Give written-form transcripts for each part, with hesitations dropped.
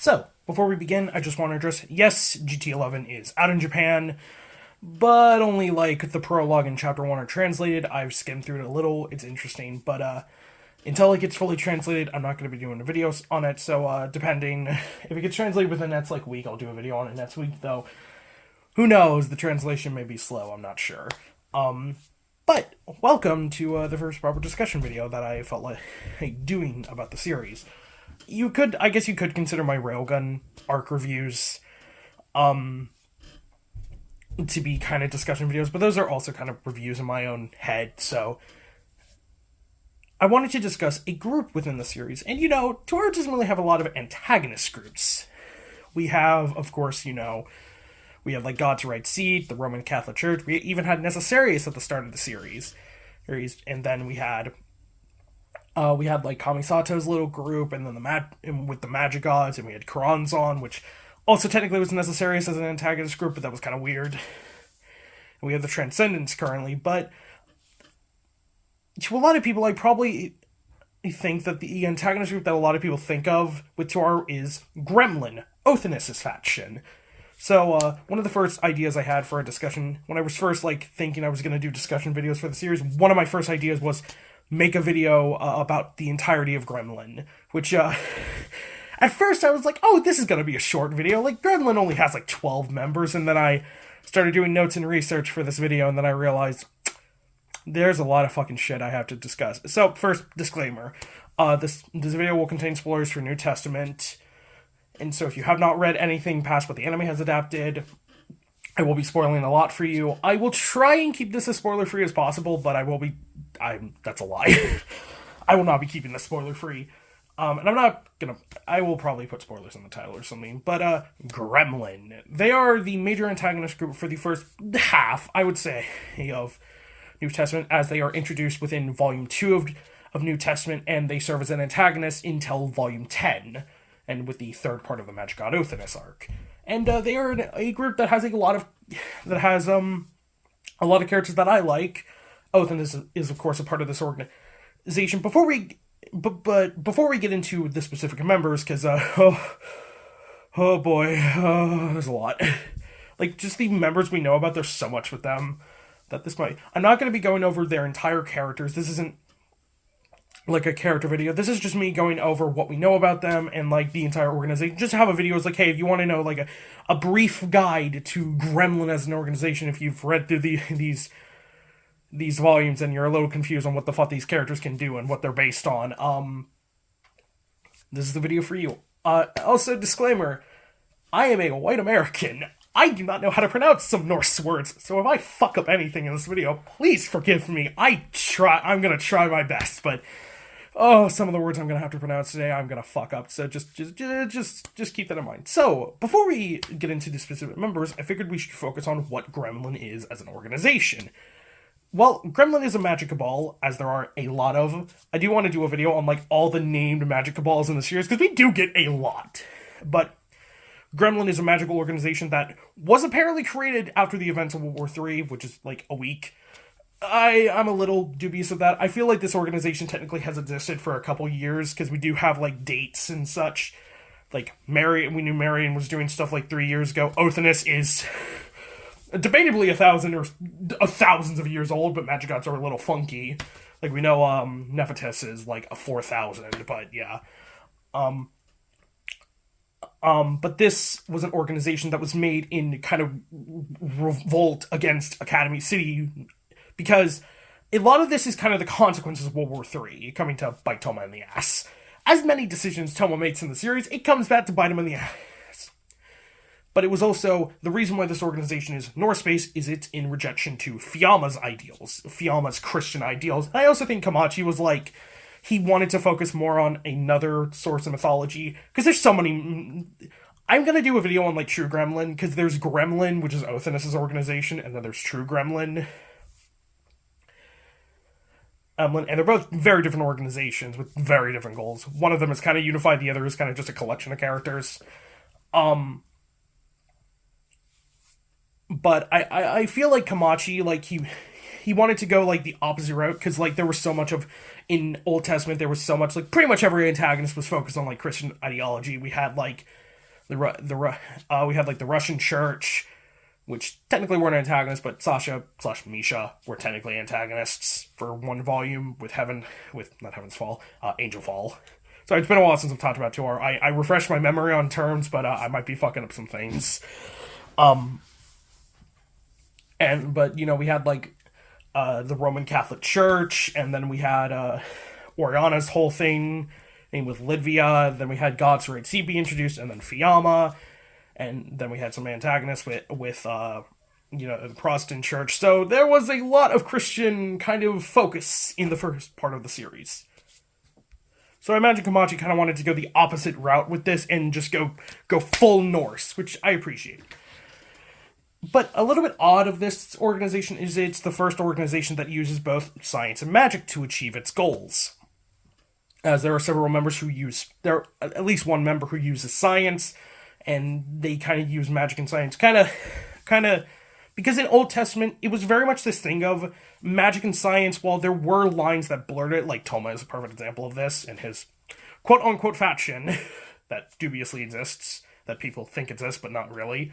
So, before we begin, I just want to address, yes, GT11 is out in Japan, but only like the prologue and chapter 1 are translated. I've skimmed through it a little, it's interesting, but until it gets fully translated, I'm not going to be doing videos on it, so depending, if it gets translated within the next week, I'll do a video on it next week, though who knows, the translation may be slow, I'm not sure. But welcome to the first proper discussion video that I felt like doing about the series. I guess you could consider my Railgun arc reviews to be kind of discussion videos, but those are also kind of reviews in my own head, so I wanted to discuss a group within the series. And, Toru doesn't really have a lot of antagonist groups. We have, of course, we have, God's Right Seat, the Roman Catholic Church. We even had Necessarius at the start of the series. And then we had Kamisato's little group, and then with the Magic Gods, and we had Karanzan, which also technically was Necessarius as an antagonist group, but that was kind of weird. And we have the Transcendents currently, but to a lot of people, I probably think that the antagonist group that a lot of people think of with Toru is Gremlin, Othinus' faction. So, one of the first ideas I had for a discussion, when I was first, thinking I was going to do discussion videos for the series, one of my first ideas was make a video about the entirety of Gremlin, which, at first I was like, oh, this is going to be a short video, Gremlin only has, 12 members, and then I started doing notes and research for this video, and then I realized there's a lot of fucking shit I have to discuss. So, first, disclaimer, this video will contain spoilers for New Testament, and so if you have not read anything past what the anime has adapted, I will be spoiling a lot for you. I will try and keep this as spoiler-free as possible, but that's a lie. I will not be keeping this spoiler-free. And I will probably put spoilers in the title or something, but, Gremlin. They are the major antagonist group for the first half, I would say, of New Testament, as they are introduced within Volume 2 of New Testament, and they serve as an antagonist until Volume 10. And with the third part of the Magic God Othinus arc. And they are a group that has a lot of characters that I like. Othinus is of course a part of this organization. Before we get into the specific members, because oh boy, there's a lot. Just the members we know about, there's so much with them that I'm not going to be going over their entire characters. This isn't a character video. This is just me going over what we know about them and, the entire organization. Just have a video. It's hey, if you want to know, a brief guide to Gremlin as an organization, if you've read through these volumes and you're a little confused on what the fuck these characters can do and what they're based on, this is the video for you. Also, disclaimer, I am a white American. I do not know how to pronounce some Norse words, so if I fuck up anything in this video, please forgive me. I'm gonna try my best, but some of the words I'm going to have to pronounce today, I'm going to fuck up, so just keep that in mind. So, before we get into the specific members, I figured we should focus on what Gremlin is as an organization. Well, Gremlin is a magic cabal, as there are a lot of. I do want to do a video on, all the named magic cabals in the series, because we do get a lot. But Gremlin is a magical organization that was apparently created after the events of World War III, which is, a week. I'm a little dubious of that. I feel like this organization technically has existed for a couple years, because we do have, dates and such. We knew Marion was doing stuff 3 years ago. Othinus is debatably 1,000 or thousands of years old, but magic gods are a little funky. We know, Nephites is, a 4,000, but yeah. But this was an organization that was made in kind of revolt against Academy City, because a lot of this is kind of the consequences of World War III coming to bite Toma in the ass. As many decisions Toma makes in the series, it comes back to bite him in the ass. But it was also, the reason why this organization is Norse-based is it's in rejection to Fiamma's ideals, Fiamma's Christian ideals. And I also think Kamachi was he wanted to focus more on another source of mythology, because there's so many. I'm going to do a video on, True Gremlin, because there's Gremlin, which is Othinus' organization, and then there's True Gremlin. And they're both very different organizations with very different goals. One of them is kind of unified, the other is kind of just a collection of characters. But I feel like Kamachi, he wanted to go, the opposite route, because, there was so much of, in Old Testament, there was so much, pretty much every antagonist was focused on, Christian ideology. We had, We had like the Russian Church, which technically weren't antagonists, but Sasha / Misha were technically antagonists for one volume with not Heaven's Fall, Angel Fall. So it's been a while since I've talked about Tor. I refreshed my memory on terms, but I might be fucking up some things. But we had like the Roman Catholic Church, and then we had Oriana's whole thing named with Lidvia. Then we had Gods Who Ride Sea be introduced, and then Fiamma. And then we had some antagonists with the Protestant church. So there was a lot of Christian kind of focus in the first part of the series. So I imagine Komachi kind of wanted to go the opposite route with this and just go full Norse, which I appreciate. But a little bit odd of this organization is it's the first organization that uses both science and magic to achieve its goals. As there are several members at least one member who uses science, and they kind of use magic and science, kind of, because in Old Testament, it was very much this thing of magic and science, while there were lines that blurred it, like Toma is a perfect example of this, in his quote-unquote faction that dubiously exists, that people think exists, but not really.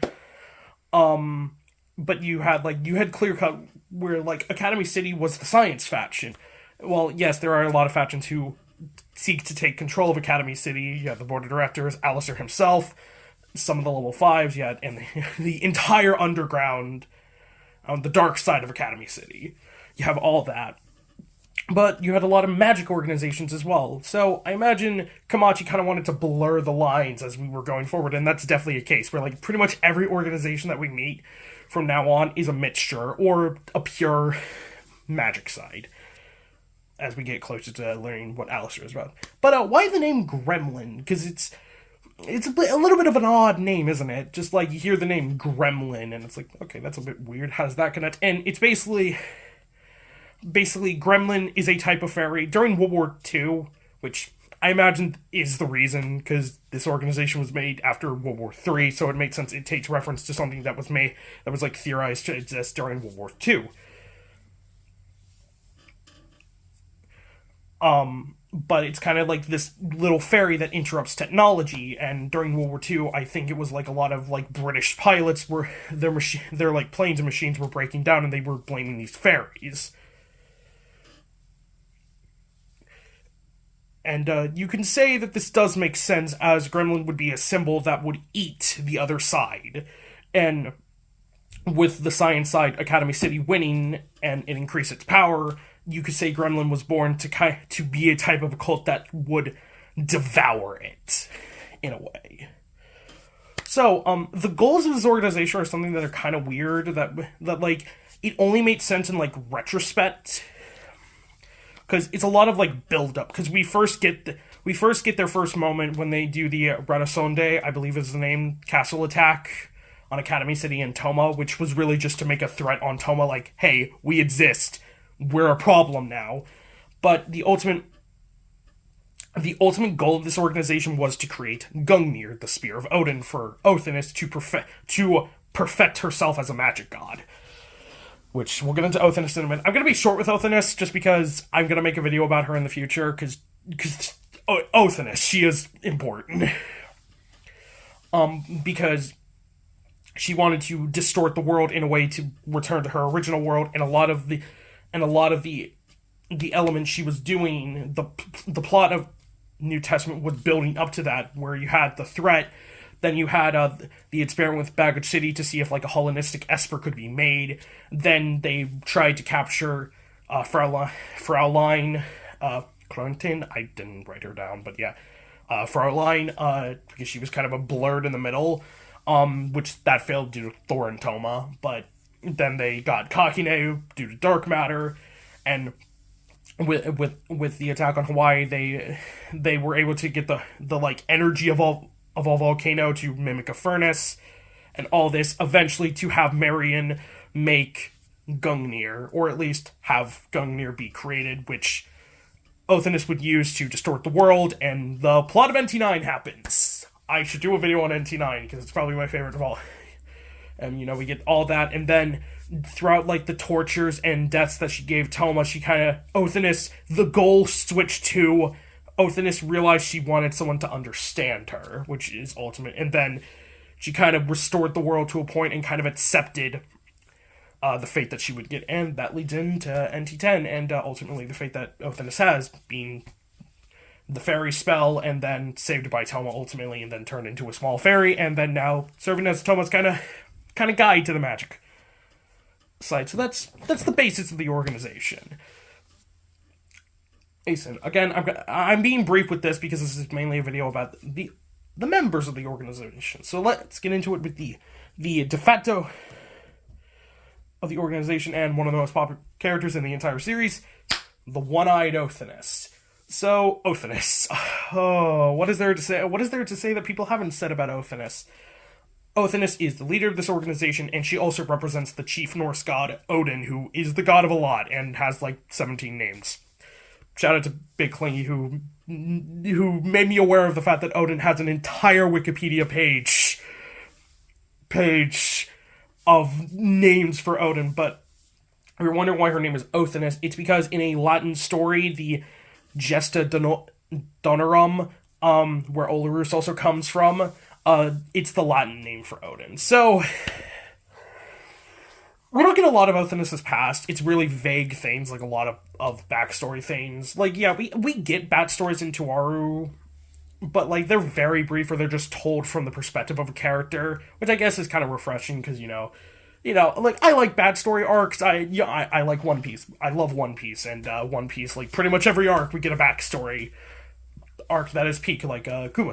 But you had clear-cut, where, like, Academy City was the science faction. Well, yes, there are a lot of factions who seek to take control of Academy City. You have the board of directors, Alistair himself, some of the level 5s, and the entire underground, the dark side of Academy City. You have all that. But you had a lot of magic organizations as well. So I imagine Komachi kind of wanted to blur the lines as we were going forward, and that's definitely a case where like pretty much every organization that we meet from now on is a mixture or a pure magic side, as we get closer to learning what Alistair is about. But why the name Gremlin? Because it's a little bit of an odd name, isn't it? Just like you hear the name Gremlin, and it's like, okay, that's a bit weird. How does that connect? And it's basically Gremlin is a type of fairy during World War II, which I imagine is the reason, because this organization was made after World War III, so it makes sense. It takes reference to something that was like theorized to exist during World War II. But it's kind of like this little fairy that interrupts technology, and during World War II, I think it was like a lot of like British pilots were their like planes and machines were breaking down, and they were blaming these fairies. And you can say that this does make sense, as Gremlin would be a symbol that would eat the other side, and with the science side, Academy City winning and it increased its power, you could say Gremlin was born to be a type of a cult that would devour it, in a way. So, the goals of this organization are something that are kind of weird, that like, it only made sense in, like, retrospect, because it's a lot of, like, build-up, because we first get their first moment when they do the Radosonde, I believe is the name, castle attack on Academy City and Toma, which was really just to make a threat on Toma, like, hey, we exist, we're a problem now. But the ultimate goal of this organization was to create Gungnir, the Spear of Odin, for Othinus to perfect herself as a magic god. Which, we'll get into Othinus in a minute. I'm going to be short with Othinus, just because I'm going to make a video about her in the future, because Othinus, she is important. Because she wanted to distort the world in a way to return to her original world, and a lot of the elements she was doing, the plot of New Testament was building up to that, where you had the threat, then you had the experiment with Baggage City to see if like a Hellenistic Esper could be made, then they tried to capture Fraulein Clementine, I didn't write her down, but yeah, Fraulein, because she was kind of a blurred in the middle, which that failed due to Thor and Toma, but then they got Kakine due to dark matter, and with the attack on Hawaii, they were able to get the like energy of a volcano to mimic a furnace, and all this eventually to have Marion make Gungnir, or at least have Gungnir be created, which Othinus would use to distort the world, and the plot of NT9 happens. I should do a video on NT9, because it's probably my favorite of all. And, we get all that, and then throughout, like, the tortures and deaths that she gave Toma, she kind of, Othinus, the goal switched to Othinus realized she wanted someone to understand her, which is ultimate, and then she kind of restored the world to a point and kind of accepted the fate that she would get, and that leads into NT10, and ultimately the fate that Othinus has, being the fairy spell, and then saved by Toma ultimately, and then turned into a small fairy, and then now serving as Toma's kind of guide to the magic side. So that's the basis of the organization. Asen, again, I'm being brief with this because this is mainly a video about the members of the organization. So let's get into it with the de facto of the organization and one of the most popular characters in the entire series, the one-eyed Othinus. So, Othinus. Oh, what is there to say? What is there to say that people haven't said about Othinus? Othinus is the leader of this organization, and she also represents the chief Norse god, Odin, who is the god of a lot, and has, 17 names. Shout out to Big Clingy, who made me aware of the fact that Odin has an entire Wikipedia page of names for Odin, but if you're wondering why her name is Othinus, it's because in a Latin story, the Gesta Donorum, where Olarus also comes from, it's the Latin name for Odin. So, we don't get a lot of Othinus' past. It's really vague things, like a lot of backstory things. We get backstories in Tuaru, but, they're very brief, or they're just told from the perspective of a character, which I guess is kind of refreshing, because, I like backstory arcs. I like One Piece. I love One Piece, and One Piece, pretty much every arc, we get a backstory arc that is peak, Kuma's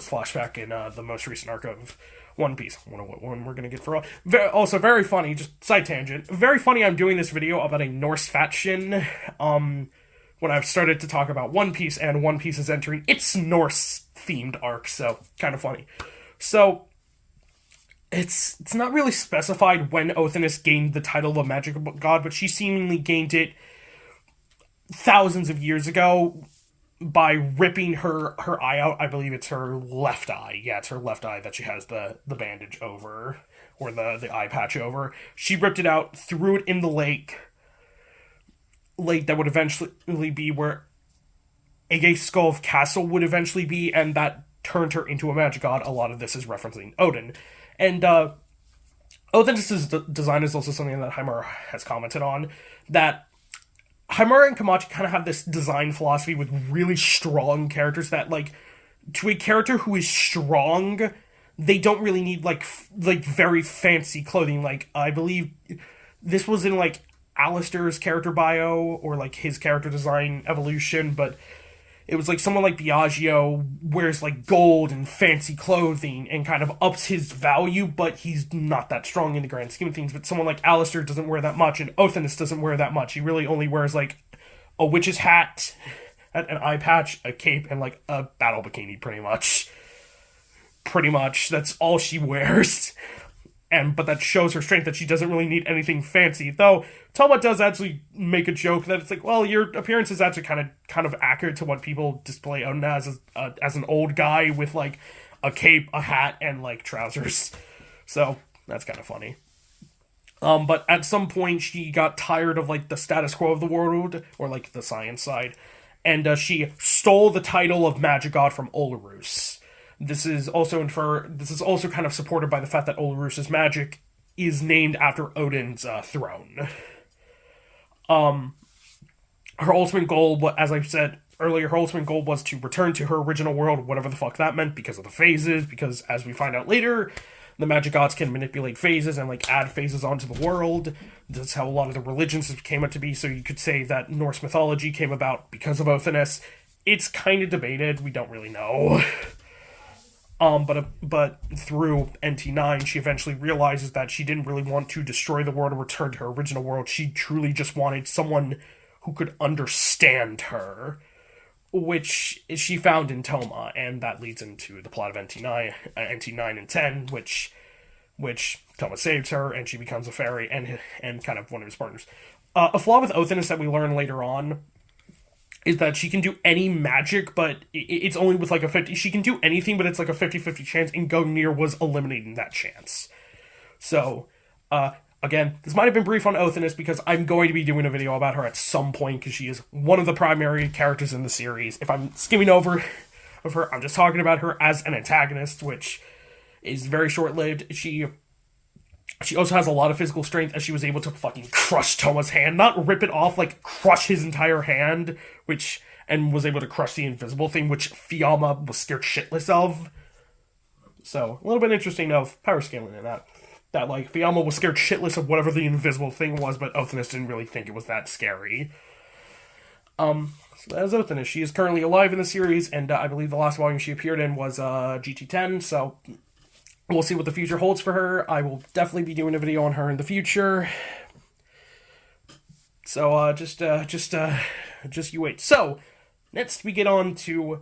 flashback in the most recent arc of One Piece. I wonder what one we're gonna get for all. Also, very funny, just side tangent, very funny I'm doing this video about a Norse faction, when I've started to talk about One Piece, and One Piece is entering its Norse-themed arc, so, kind of funny. So, it's not really specified when Othinus gained the title of magic god, but she seemingly gained it thousands of years ago by ripping her eye out. I believe it's her left eye. Yeah, it's her left eye that she has the bandage over, or the eye patch over. She ripped it out, threw it in the lake that would eventually be where Ege Skulv Castle would eventually be, and that turned her into a magic god. A lot of this is referencing Odin. And Othinus' design is also something that Himura has commented on, that Himura and Kamachi kind of have this design philosophy with really strong characters that, to a character who is strong, they don't really need, very fancy clothing. I believe this was in, Alistair's character bio, or, his character design evolution, but it was someone like Biagio wears gold and fancy clothing and kind of ups his value, but he's not that strong in the grand scheme of things. But someone like Alistair doesn't wear that much, and Othinus doesn't wear that much. He really only wears a witch's hat, an eye patch, a cape, and a battle bikini, pretty much. Pretty much, that's all she wears. But that shows her strength, that she doesn't really need anything fancy. Though, Toma does actually make a joke that it's well, your appearance is actually kind of accurate to what people display Odin as an old guy with, a cape, a hat, and, trousers. So, that's kind of funny. But at some point, she got tired of, the status quo of the world, or, the science side, and she stole the title of Magic God from Olarus. This is also kind of supported by the fact that Olarus' magic is named after Odin's throne. Her ultimate goal, as I said earlier, her ultimate goal was to return to her original world, whatever the fuck that meant, because of the phases, because as we find out later, the magic gods can manipulate phases and add phases onto the world. That's how a lot of the religions came up to be, so you could say that Norse mythology came about because of Othinus. It's kind of debated, we don't really know. But through NT9, she eventually realizes that she didn't really want to destroy the world or return to her original world. She truly just wanted someone who could understand her, which she found in Toma, and that leads into the plot of NT9 and 10, which Toma saves her, and she becomes a fairy and kind of one of his partners. A flaw with Othinus that we learn later on is that she can do any magic, but it's only with a 50... She can do anything, but it's a 50-50 chance, and Gungnir was eliminating that chance. So, Again, this might have been brief on Othinus because I'm going to be doing a video about her at some point because she is one of the primary characters in the series. If I'm skimming over of her, I'm just talking about her as an antagonist, which is very short-lived. She also has a lot of physical strength, as she was able to fucking crush Toma's hand. Not rip it off, like crush his entire hand, and was able to crush the invisible thing, which Fiamma was scared shitless of. So, a little bit interesting of power scaling in that. That, like, Fiamma was scared shitless of whatever the invisible thing was, but Othinus didn't really think it was that scary. So that is Othinus. She is currently alive in the series, and I believe the last volume she appeared in was GT10, so we'll see what the future holds for her. I will definitely be doing a video on her in the future. So, just you wait. So, next we get on to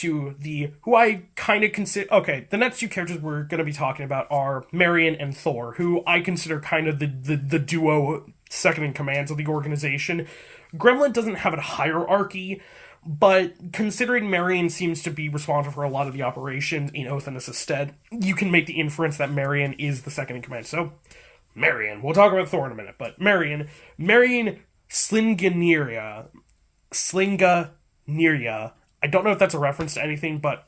who I kind of consider... Okay, the next two characters we're going to be talking about are Marion and Thor, who I consider kind of the duo second-in-command of the organization. Gremlin doesn't have a hierarchy, but considering Marion seems to be responsible for a lot of the operations in Othinus' stead, you can make the inference that Marion is the second-in-command. So, Marion. We'll talk about Thor in a minute, but Marion Slinganiria. I don't know if that's a reference to anything, but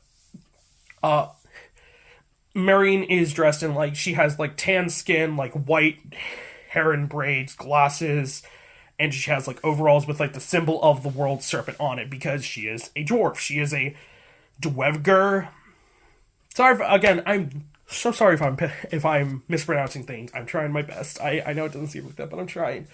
Marion is dressed in, like, she has, like, tan skin, like, white hair and braids, glasses, and she has, like, overalls with, like, the symbol of the world serpent on it, because she is a dwarf. She is a Dwevger. Again, I'm so sorry if I'm mispronouncing things. I'm trying my best. I know it doesn't seem like that, but I'm trying.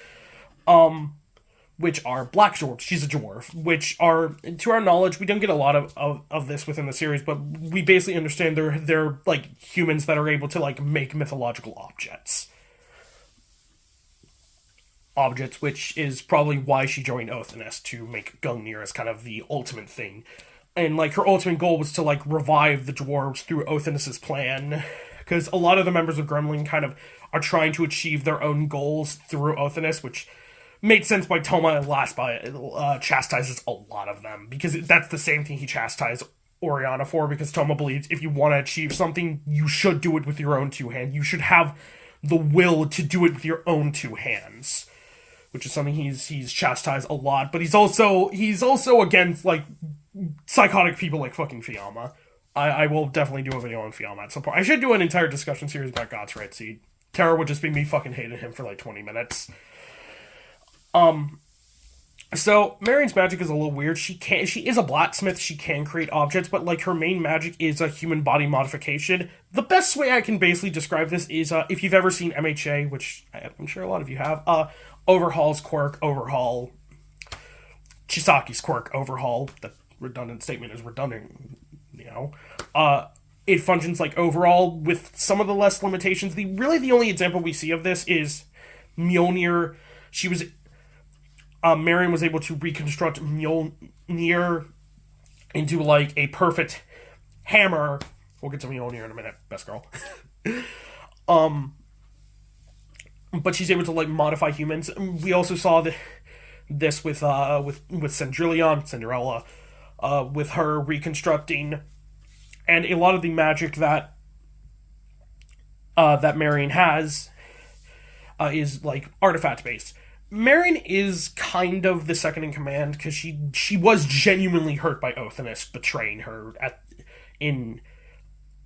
Which are black dwarves. She's a dwarf, which are, to our knowledge, we don't get a lot of this within the series, but we basically understand they're like humans that are able to, like, make mythological objects, which is probably why she joined Othinus, to make Gungnir as kind of the ultimate thing. And, like, her ultimate goal was to, like, revive the dwarves through Othinus' plan, because a lot of the members of Gremlin kind of are trying to achieve their own goals through Othinus, which made sense why Toma chastises a lot of them, because that's the same thing he chastised Oriana for, because Toma believes if you want to achieve something, you should do it with your own two hands. You should have the will to do it with your own two hands, which is something he's chastised a lot. But he's also against, like, psychotic people like fucking Fiamma. I will definitely do a video on Fiamma at some point. I should do an entire discussion series about God's Red Seed. Terra would just be me fucking hating him for like 20 minutes. So Marion's magic is a little weird. She is a blacksmith. She can create objects, but, like, her main magic is a human body modification. The best way I can basically describe this is, if you've ever seen MHA, which I'm sure a lot of you have, Overhaul's quirk, Overhaul, Chisaki's quirk, Overhaul. The redundant statement is redundant, you know. It functions like Overhaul with some of the less limitations. The only example we see of this is Mjolnir. Marion was able to reconstruct Mjolnir into, like, a perfect hammer. We'll get to Mjolnir in a minute, best girl. But she's able to, like, modify humans. We also saw this with Cinderella, with her reconstructing, and a lot of the magic that Marion has is, like, artifact based. Marion is kind of the second in command, because she was genuinely hurt by Othinus betraying her in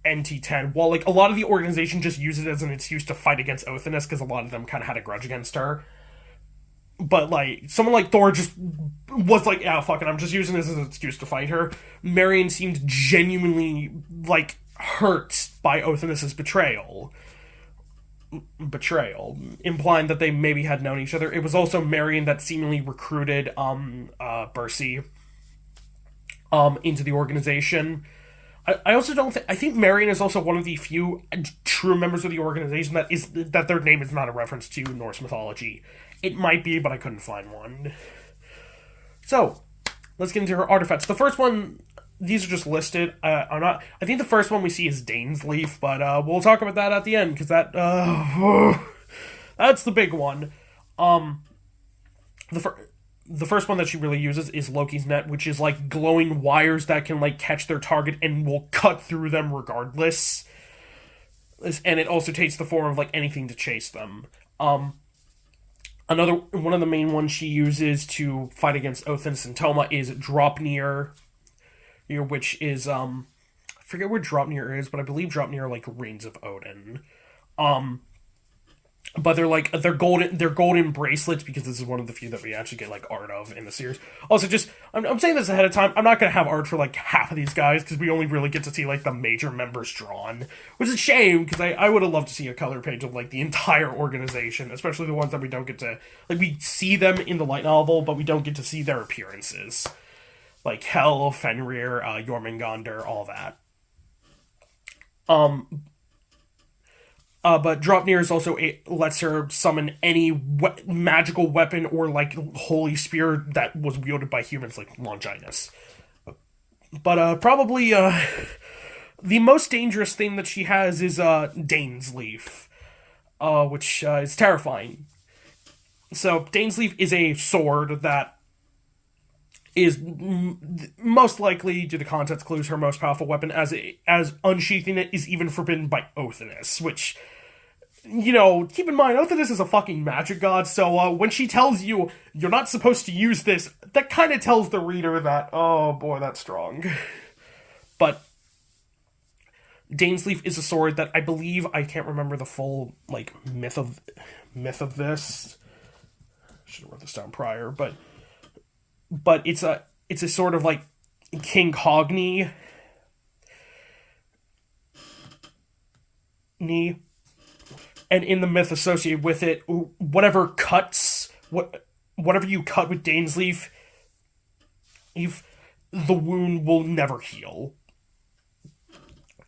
NT10, while, like, a lot of the organization just used it as an excuse to fight against Othinus, because a lot of them kind of had a grudge against her. But, like, someone like Thor just was like, yeah, fuck it, I'm just using this as an excuse to fight her. Marion seemed genuinely, like, hurt by Othinus' betrayal, implying that they maybe had known each other. It was also Marion that seemingly recruited Bercy into the organization. I also don't think... I think Marion is also one of the few true members of the organization that their name is not a reference to Norse mythology. It might be, but I couldn't find one. So, let's get into her artifacts. The first one... These are just listed. I think the first one we see is Dane's Leaf, but we'll talk about that at the end, because that's the big one. The first one that she really uses is Loki's Net, which is, like, glowing wires that can, like, catch their target and will cut through them regardless. And it also takes the form of, like, anything to chase them. Another one of the main ones she uses to fight against Othinus and Toma is Dropnir, which is I forget where Dropnir is, but I believe Dropnir like reigns of Odin. But they're golden bracelets, because this is one of the few that we actually get like art of in the series. Also, just I'm saying this ahead of time. I'm not gonna have art for like half of these guys, because we only really get to see like the major members drawn, which is a shame, because I would have loved to see a color page of like the entire organization, especially the ones that we don't get to, like, we see them in the light novel, but we don't get to see their appearances, like Hel, Fenrir, Jormungandr, all that. But Dropnir is also lets her summon any magical weapon or like holy spear that was wielded by humans, like Longinus. But probably the most dangerous thing that she has is Dane's Leaf, which is terrifying. So Dane's Leaf is a sword that is most likely, due to context clues, her most powerful weapon, as unsheathing it is even forbidden by Othinus, which, keep in mind, Othinus is a fucking magic god, so when she tells you you're not supposed to use this, that kind of tells the reader that, oh boy, that's strong. But Dane's Leaf is a sword that I believe, I can't remember the full, like, myth of this. I should have wrote this down prior, but it's a sort of like King Cogni knee, and in the myth associated with it, whatever you cut with Dane's Leaf, the wound will never heal.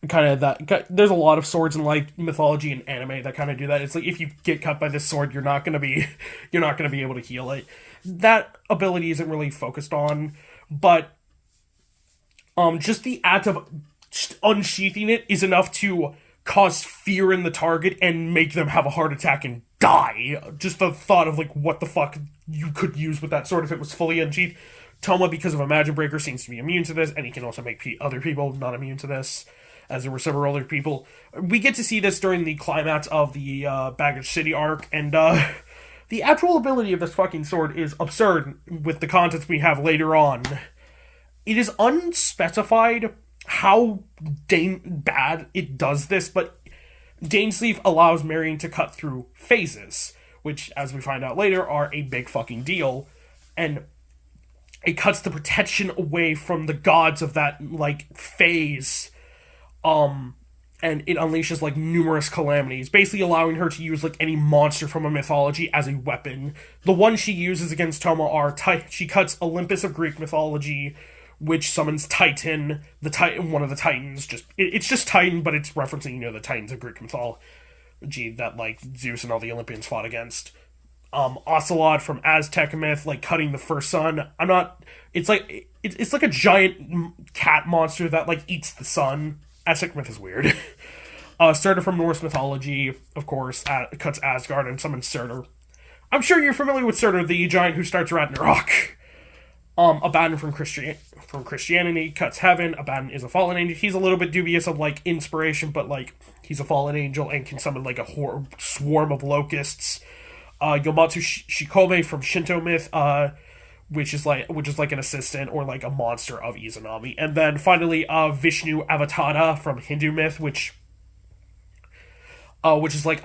Kind of that. There's a lot of swords in like mythology and anime that kind of do that. It's like, if you get cut by this sword, you're not gonna be able to heal it. That ability isn't really focused on, but just the act of unsheathing it is enough to cause fear in the target and make them have a heart attack and die. Just the thought of like, what the fuck you could use with that sword if it was fully unsheathed. Toma, because of a magic breaker, seems to be immune to this, and he can also make other people not immune to this, as there were several other people. We get to see this during the climax of the Baggage City arc, and the actual ability of this fucking sword is absurd with the context we have later on. It is unspecified how bad it does this, but Dane's Leaf allows Marion to cut through phases, which, as we find out later, are a big fucking deal, and it cuts the protection away from the gods of that, like, phase, and it unleashes, like, numerous calamities, basically allowing her to use, like, any monster from a mythology as a weapon. The ones she uses against Toma are, she cuts Olympus of Greek mythology, which summons Titan, one of the Titans. It's just Titan, but it's referencing, the Titans of Greek mythology that, like, Zeus and all the Olympians fought against. Ocelot from Aztec myth, like, cutting the first sun. It's like a giant cat monster that, like, eats the sun. Aztec myth is weird. Surtur from Norse mythology, of course, cuts Asgard and summons Surtur. I'm sure you're familiar with Surtur, the giant who starts Ragnarok. Abaddon from Christianity cuts Heaven. Abaddon is a fallen angel. He's a little bit dubious of, like, inspiration, but, like, he's a fallen angel and can summon, like, a swarm of locusts. Yomatsu Shikobe from Shinto myth, which is like an assistant or like a monster of Izanami. And then finally, Vishnu Avatada from Hindu myth, which is like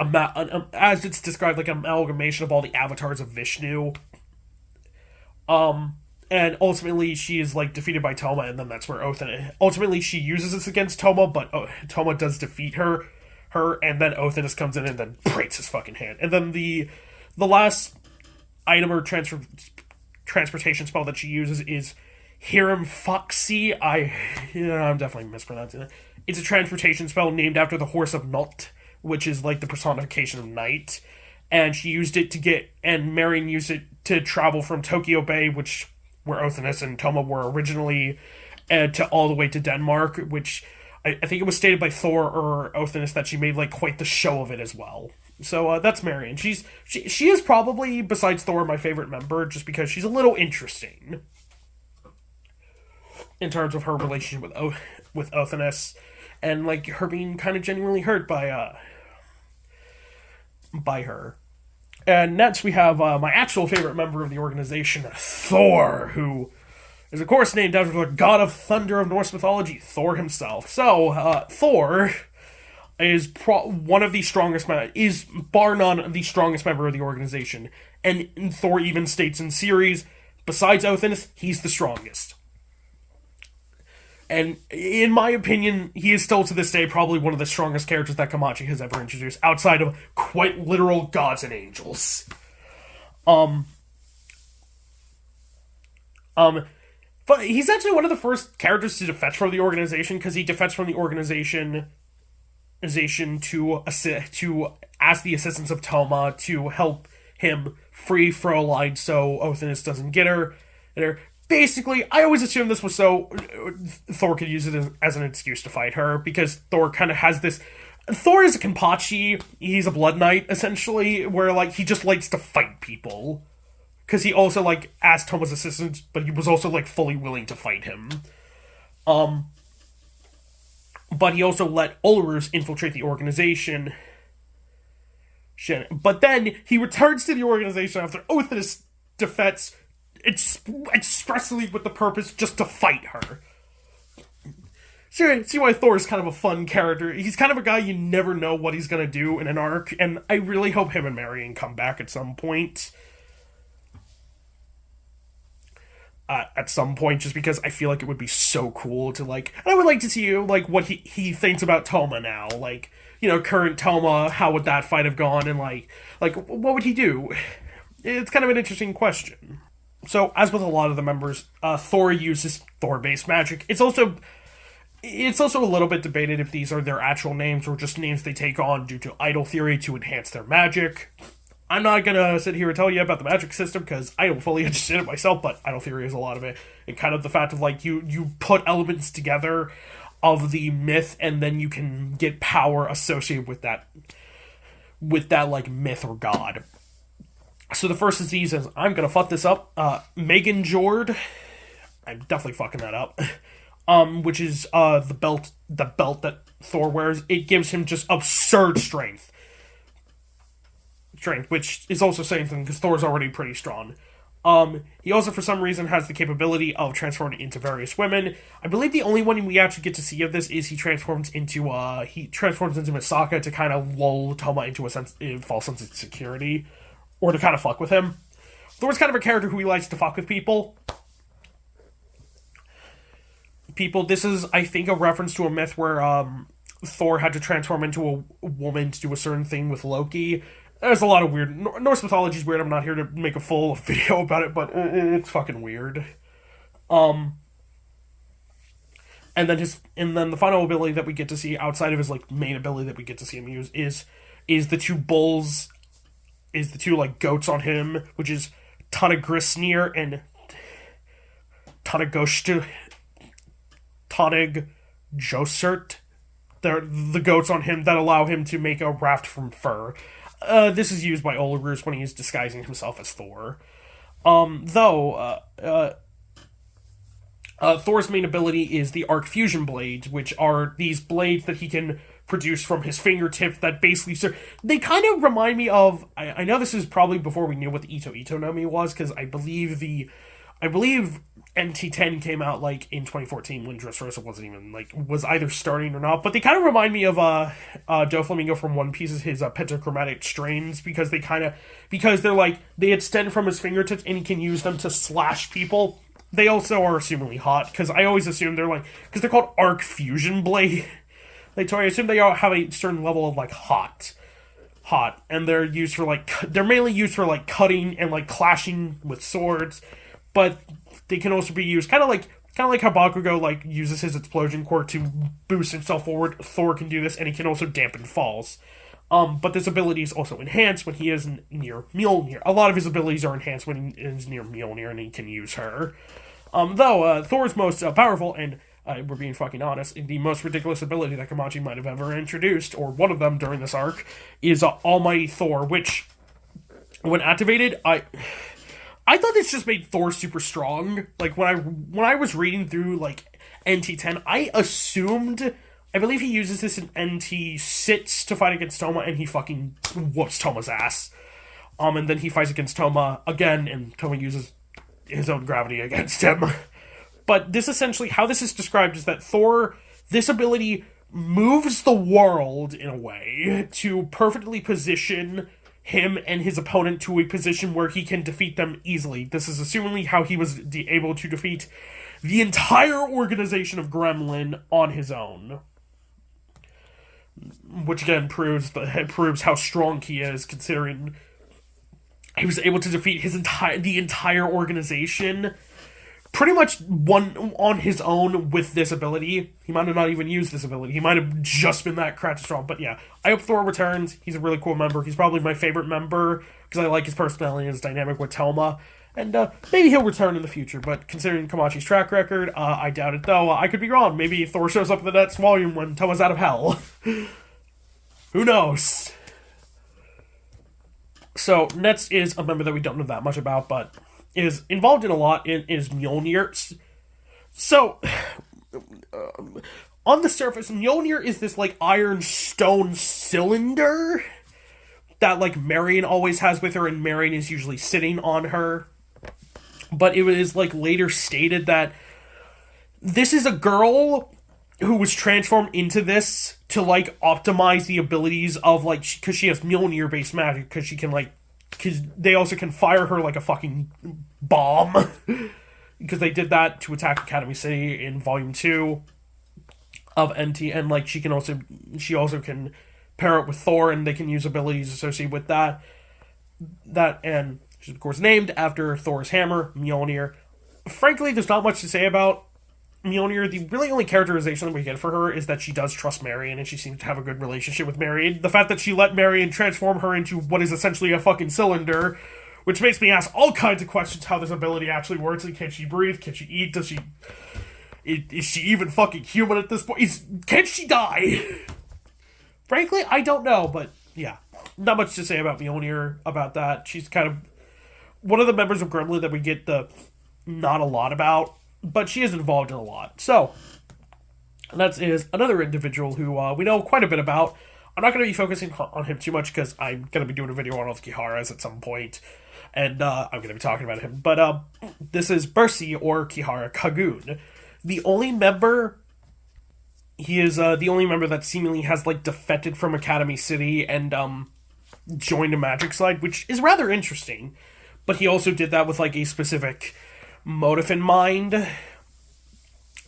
as it's described, like an amalgamation of all the avatars of Vishnu. And ultimately she is like defeated by Toma, and then that's where ultimately she uses this against Toma, but Toma does defeat her, and then Othinus comes in and then breaks his fucking hand. And then the last item or transportation spell that she uses is Hiram Foxy. I'm definitely mispronouncing it. It's a transportation spell named after the horse of Nut, which is like the personification of night. And she used it and Marion used it to travel from Tokyo Bay, where Othinus and Toma were originally, to all the way to Denmark, which I think it was stated by Thor or Othinus that she made like quite the show of it as well. So that's Marion. She is probably, besides Thor, my favorite member, just because she's a little interesting in terms of her relationship with Othinus, and like her being kind of genuinely hurt by her. And next we have my actual favorite member of the organization, Thor, who is of course named after the god of thunder of Norse mythology, Thor himself. So, Thor is one of the strongest, is bar none the strongest member of the organization. And Thor even states in series, besides Othinus, he's the strongest. And in my opinion, he is still to this day probably one of the strongest characters that Kamachi has ever introduced, outside of quite literal gods and angels. But he's actually one of the first characters to defect from the organization, because he defects from the organization to ask the assistance of Toma to help him free Froline so Othinus doesn't get her. Basically, I always assumed this was so Thor could use it as an excuse to fight her, because Thor kind of has this... Thor is a Kenpachi, he's a Blood Knight, essentially, where, like, he just likes to fight people. Because he also, like, asked Toma's assistance, but he was also, like, fully willing to fight him. But he also let Ulrus infiltrate the organization. But then, he returns to the organization after Othinus defects, expressly with the purpose just to fight her. See why Thor is kind of a fun character. He's kind of a guy you never know what he's going to do in an arc, and I really hope him and Marion come back at some point. Just because I feel like it would be so cool to, like... And I would like to see, like, what he thinks about Toma now. Like, you know, current Toma, how would that fight have gone, and, like, what would he do? It's kind of an interesting question. So, as with a lot of the members, Thor uses Thor-based magic. It's also a little bit debated if these are their actual names or just names they take on due to idol theory to enhance their magic. I'm not gonna sit here and tell you about the magic system, because I don't fully understand it myself, but idol theory is a lot of it. And kind of the fact of, like, you put elements together of the myth, and then you can get power associated with that, like, myth or god. So the first of these is, I'm gonna fuck this up, Megan Jord. I'm definitely fucking that up. Which is, the belt that Thor wears. It gives him just absurd strength, which is also saying something, because Thor's already pretty strong. He also, for some reason, has the capability of transforming into various women. I believe the only one we actually get to see of this is he transforms into Misaka to kind of lull Toma into a false sense of security, or to kind of fuck with him. Thor's kind of a character who he likes to fuck with people. This is, I think, a reference to a myth where Thor had to transform into a woman to do a certain thing with Loki. There's a lot of weird... Norse mythology is weird. I'm not here to make a full video about it, but it's fucking weird. And then the final ability that we get to see outside of his, like, main ability that we get to see him use is the two bulls, is the two, like, goats on him, which is Tanagrisnir and Tanagosht. Tanig Josert. They're the goats on him that allow him to make a raft from fur. This is used by Ulrus when he is disguising himself as Thor. Thor's main ability is the Arc Fusion Blades, which are these blades that he can produce from his fingertips that basically... They kind of remind me of... I know this is probably before we knew what the Ito Itonomi was, because I believe NT10 came out, like, in 2014 when Dressrosa wasn't even, like, was either starting or not, but they kind of remind me of, Doflamingo from One Piece's, his, pentachromatic strains, because they're, like, they extend from his fingertips, and he can use them to slash people. They also are assumingly hot, because I always assume they're, like, because they're called Arc Fusion Blade, I assume they all have a certain level of, like, hot, and they're used for, like, they're mainly used for, like, cutting and, like, clashing with swords, but they can also be used kind of like how Bakugo, like, uses his explosion quirk to boost himself forward. Thor can do this, and he can also dampen falls. But this ability is also enhanced when he is near Mjolnir. A lot of his abilities are enhanced when he is near Mjolnir, and he can use her. Though Thor's most powerful, and we're being fucking honest, the most ridiculous ability that Kamachi might have ever introduced, or one of them during this arc, is Almighty Thor, which, when activated, I thought this just made Thor super strong. Like, when I was reading through, like, NT10, I believe he uses this in NT6 to fight against Toma, and he fucking whoops Toma's ass. And then he fights against Toma again, and Toma uses his own gravity against him. But this essentially, how this is described is that Thor, this ability moves the world in a way to perfectly position him and his opponent to a position where he can defeat them easily. This is assumingly how he was able to defeat the entire organization of Gremlin on his own. Which again proves how strong he is, considering he was able to defeat the entire organization pretty much on his own with this ability. He might have not even used this ability. He might have just been that cracked strong. But yeah, I hope Thor returns. He's a really cool member. He's probably my favorite member because I like his personality and his dynamic with Telma. And maybe he'll return in the future. But considering Komachi's track record, I doubt it though. I could be wrong. Maybe Thor shows up in the next volume when Telma's out of hell. Who knows? So, next is a member that we don't know that much about, but is involved in a lot, is Mjolnir. So, on the surface, Mjolnir is this, like, iron stone cylinder that, like, Marion always has with her, and Marion is usually sitting on her. But it was, like, later stated that this is a girl who was transformed into this to, like, optimize the abilities of, like, because she has Mjolnir-based magic, because she can, like, because they also can fire her like a fucking bomb. Because they did that to attack Academy City in Volume 2 of NT, and, like, she also can pair it with Thor, and they can use abilities associated with that, and she's, of course, named after Thor's hammer, Mjolnir. Frankly, there's not much to say about Mjolnir. The really only characterization that we get for her is that she does trust Marion, and she seems to have a good relationship with Marion. The fact that she let Marion transform her into what is essentially a fucking cylinder, which makes me ask all kinds of questions how this ability actually works. Like, can she breathe? Can she eat? Is she even fucking human at this point? Can she die? Frankly, I don't know, but yeah. Not much to say about Mjolnir about that. She's kind of one of the members of Gremlin that we get not a lot about, but she is involved in a lot. So, that is another individual who we know quite a bit about. I'm not going to be focusing on him too much because I'm going to be doing a video on all the Kiharas at some point, and I'm going to be talking about him. But this is Bersi, or Kihara Kagun. The only member... He is the only member that seemingly has, like, defected from Academy City and joined a magic side, which is rather interesting. But he also did that with, like, a specific motive in mind.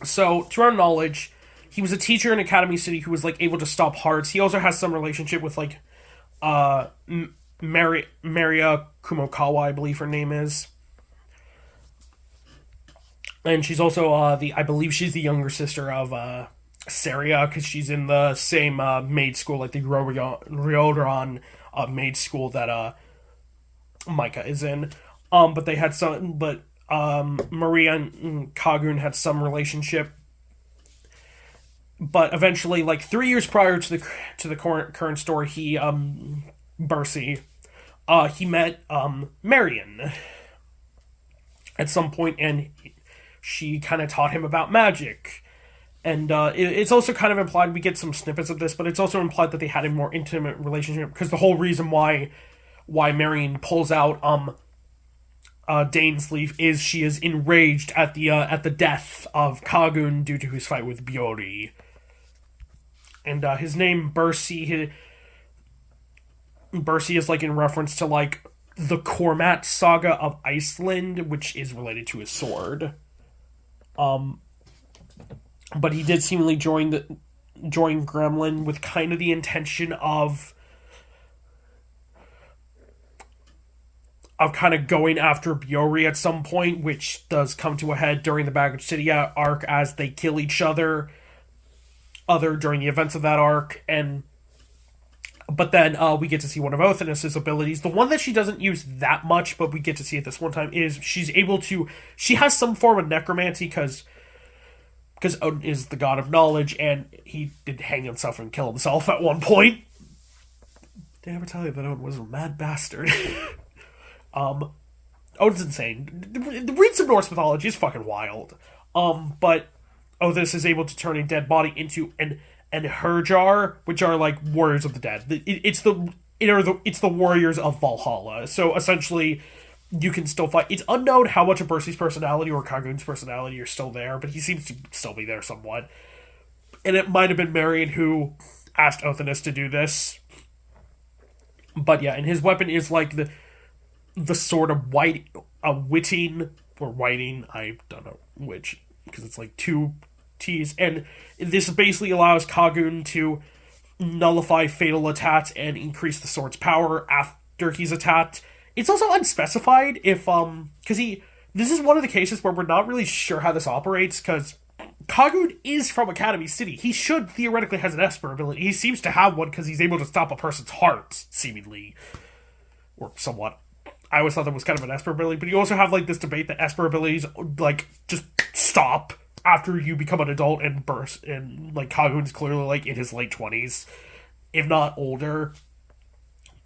So, to our knowledge, he was a teacher in Academy City who was, like, able to stop hearts. He also has some relationship with, like, Maria Kumokawa, I believe her name is. And she's also I believe she's the younger sister of Saria, because she's in the same maid school, like the Ryodan maid school that Micah is in. But they had Maria and Kagun had some relationship. But eventually, like 3 years prior to the current story, he Bersi, he met Marion at some point, and she kind of taught him about magic. And it's also kind of implied, we get some snippets of this, but it's also implied that they had a more intimate relationship, because the whole reason why Marion pulls out Dainsleif is she is enraged at the death of Kagun due to his fight with Bjorn. And his name Bersi is, like, in reference to, like, the Kormat saga of Iceland, which is related to his sword. But he did seemingly join Gremlin with kind of the intention of kind of going after Bjorn at some point, which does come to a head during the Baggage City arc as they kill each other during the events of that arc. But then we get to see one of Othinus's abilities. The one that she doesn't use that much, but we get to see it this one time, is she has some form of necromancy, because Odin is the god of knowledge, and he did hang himself and kill himself at one point. Did I ever tell you that Odin was a mad bastard? Odin's insane. Read some Norse mythology, it's fucking wild. But Odin is able to turn a dead body into an Herjar, which are, like, warriors of the dead. It's the it's the warriors of Valhalla. So essentially, you can still fight. It's unknown how much of Percy's personality or Kagun's personality are still there, but he seems to still be there somewhat. And it might have been Marion who asked Othinus to do this. But yeah, and his weapon is like the sort of witting or whiting. I don't know which, because it's like two T's. And this basically allows Kagun to nullify fatal attacks and increase the sword's power after he's attacked. It's also unspecified if, because this is one of the cases where we're not really sure how this operates, because Kagun is from Academy City. He should theoretically has an Esper ability. He seems to have one because he's able to stop a person's heart, seemingly. Or somewhat. I always thought that was kind of an Esper ability, but you also have, like, this debate that Esper abilities, like, just stop after you become an adult and burst. And, like, Kagun's clearly, like, in his late 20s, if not older.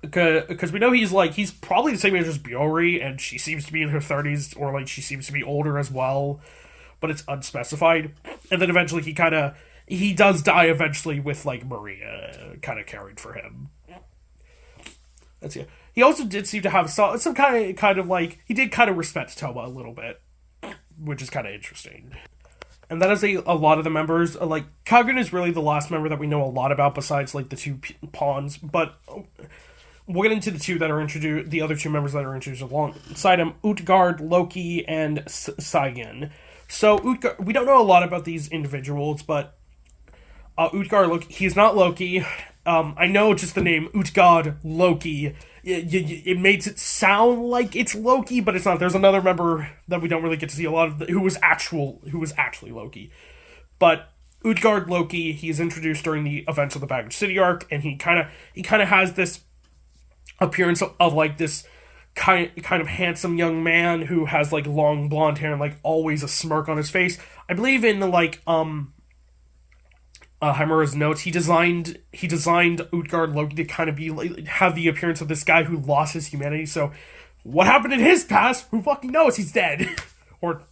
Because we know he's probably the same age as Biori, and she seems to be in her 30s, or, like, she seems to be older as well. But it's unspecified. And then eventually he does die eventually with, like, Maria kind of carried for him. That's it. He also did seem to have some kind of like, he did kind of respect Toma a little bit, which is kind of interesting. And that is a lot of the members. Like, Kagun is really the last member that we know a lot about besides, like, the two pawns. But we'll get into the other two members that are introduced alongside him, Utgard, Loki, and Saigen. So, Utgard, we don't know a lot about these individuals, but Utgard, Loki, he's not Loki. I know just the name Utgard, Loki. It makes it sound like it's Loki, but it's not. There's another member that we don't really get to see a lot of, who was actually Loki. But Utgard Loki, he is introduced during the events of the Baggage City arc, and he kind of has this appearance of like this kind of handsome young man who has like long blonde hair and like always a smirk on his face. I believe in like Himura's notes, he designed Utgard Loki to kind of be like, have the appearance of this guy who lost his humanity. So what happened in his past? Who fucking knows? He's dead. Or